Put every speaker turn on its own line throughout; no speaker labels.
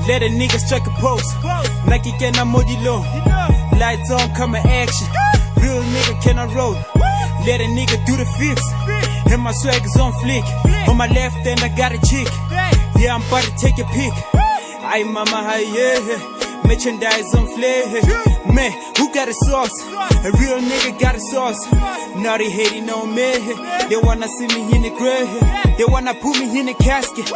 Let a nigga strike a pose. Nike can modilo. Lights on, camera action. Real nigga cannot roll. Let a nigga do the fix. And my swag is on flick. On my left hand I got a chick. Yeah, I'm about to take a pic. Aye mama, hi yeah. Merchandise on flare. Man, who got a sauce? A real nigga got a sauce. Now they hating on me. They wanna see me in the grave. They wanna put me in the casket.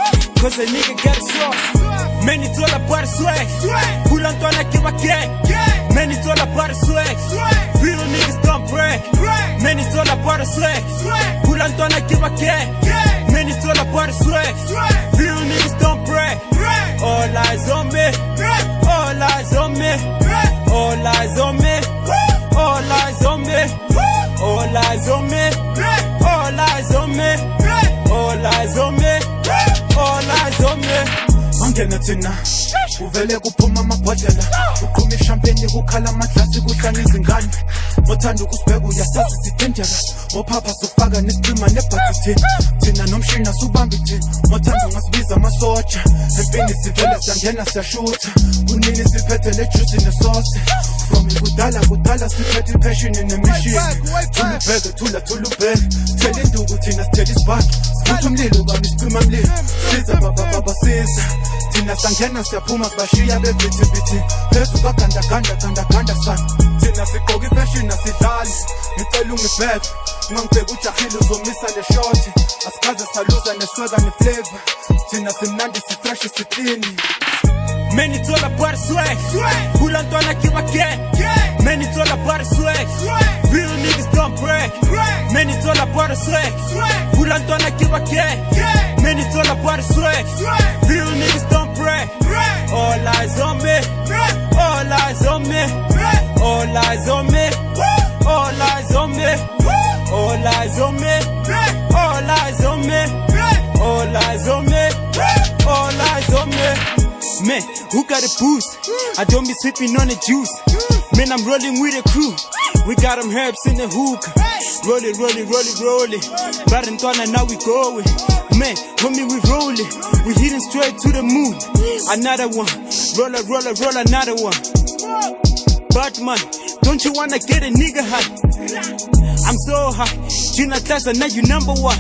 Cause a nigga got a sauce. Man, it's all about the swag. Pull on to give a cat. Man, it's all about the swag. Real niggas don't brag. Man, it's all about the swag. Pull on to give a cat. Man, it's all about the swag. Real niggas don't brag. All eyes on me. All eyes on me. All eyes on me. All eyes on me. All eyes on me. All eyes on me. All eyes on me. All eyes on me.
Mangena thina uvele kuphuma amabhodlela uqhuma ishampeni kukhala amaglasi kuhlanga izingane ngothanda ukusibheka uyasazi si-dangerous ngophapha sofaka nesicima nebhathi thina nomshina subamba ithina ngothanda ungasibiza amasoja empini sivele siyangena siyashutha kunini siphethe lejuice nesauce from kudala siphethe ipassion nemishini thula ubheke sithela induku thina sithela isibhaki sivutha umlilo kami sicima mlilo siza baba siza thina sangena siyaphuma sibashiya bevithivithi phezu kaganda sana thina sigqoka ifashion asidlali ngicela ungibheke ungangibheki ujahile uzomisa le short asikaze saluza neswega neflavor thina simnandi sifresh siclean.
Man, it's all about the swag. Pull on to give a cat. Man, it's all about the swag. Real niggas don't brag. Man, it's all about the swag. Pull on to give a cat. Man, it's all about the swag. Real niggas don't brag. All eyes on me. All eyes on me. All eyes on me. All eyes on me. All eyes on me. All eyes on me. All eyes on me. All eyes on me. Man, who got a boost? I don't be sipping on the juice. Man, I'm rolling with a crew. We got them herbs in the hook. Rolling. Barentwana, now we going. Man, homie, we rolling. We hitting straight to the moon. Another one. Roll another one. Batman, don't you wanna get a nigga high? I'm so high. Gina Tasa, now you number one.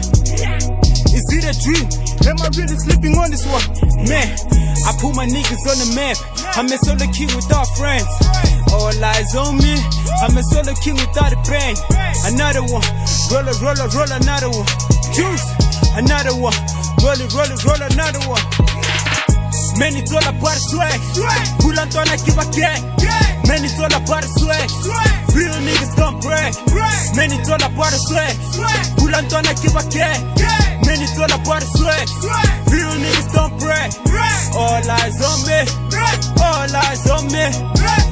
Is it a dream? Am I really sleeping on this one? Man, I put my niggas on the map. I'm a solo king without friends. All eyes on me. I'm a solo king without a bang. Another one. Roll another one. Juice. Another one. Roll another one. Man, it's all about the swag. Pull on to give a cat. Man, it's all about the swag. Real niggas don't brag. Man, it's all about the swag. Pull on to give a cat. Man, it's all about the swag. Real niggas don't brag. All eyes on me. All eyes on me.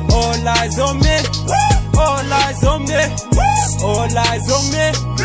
All eyes on me. All eyes on me. All eyes on me.